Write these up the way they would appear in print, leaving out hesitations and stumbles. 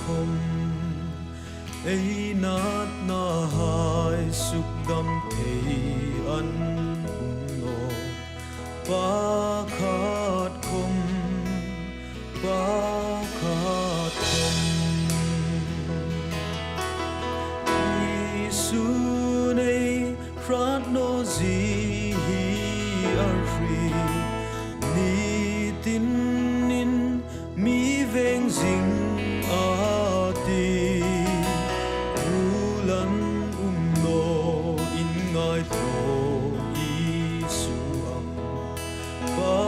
khom ấy nát na hai suk dam thei an no pa khat khom Isu nei prat no zi arri ni tin nin mi veng zing ati ulan no in ngai tho Isu ang pa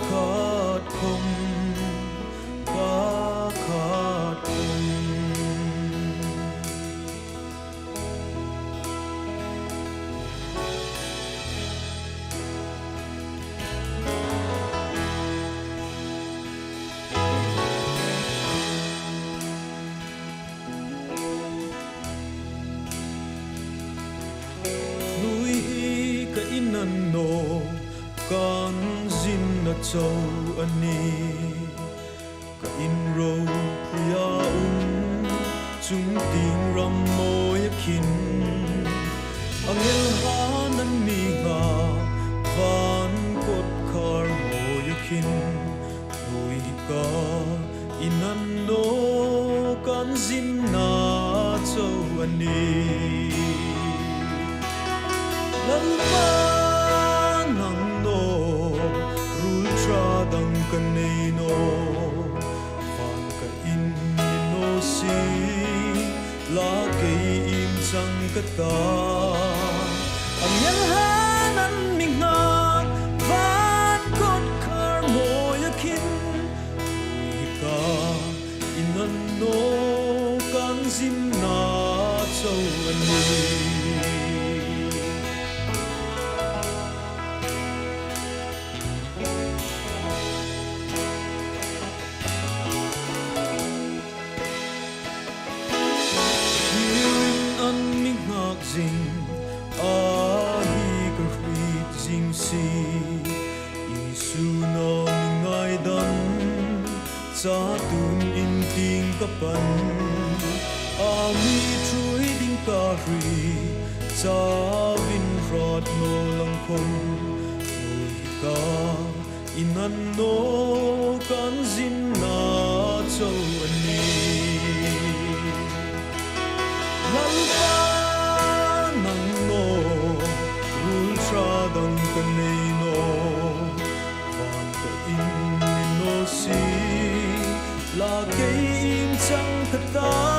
khat khom no kan zin na chau ani ka in ro ya chung ting ram mo yakin angel hanan mi nga van kot khar mo yakin noi ka inan no kan zin na chau ani lalpa dang kanay no fan ka in no si la kay im sang kata ang yalhanan mingna van kot kar mo yakin ka inan no kan zim na chaw ani Zing ahi ka hrit zing si Isu na mingay dan sa tun in ting kapan ami truy ding ka hri sa vin rot no lang khom noi ka inan no kan zin na chaw ani dang kanay no van ka in no si la kay im chang kata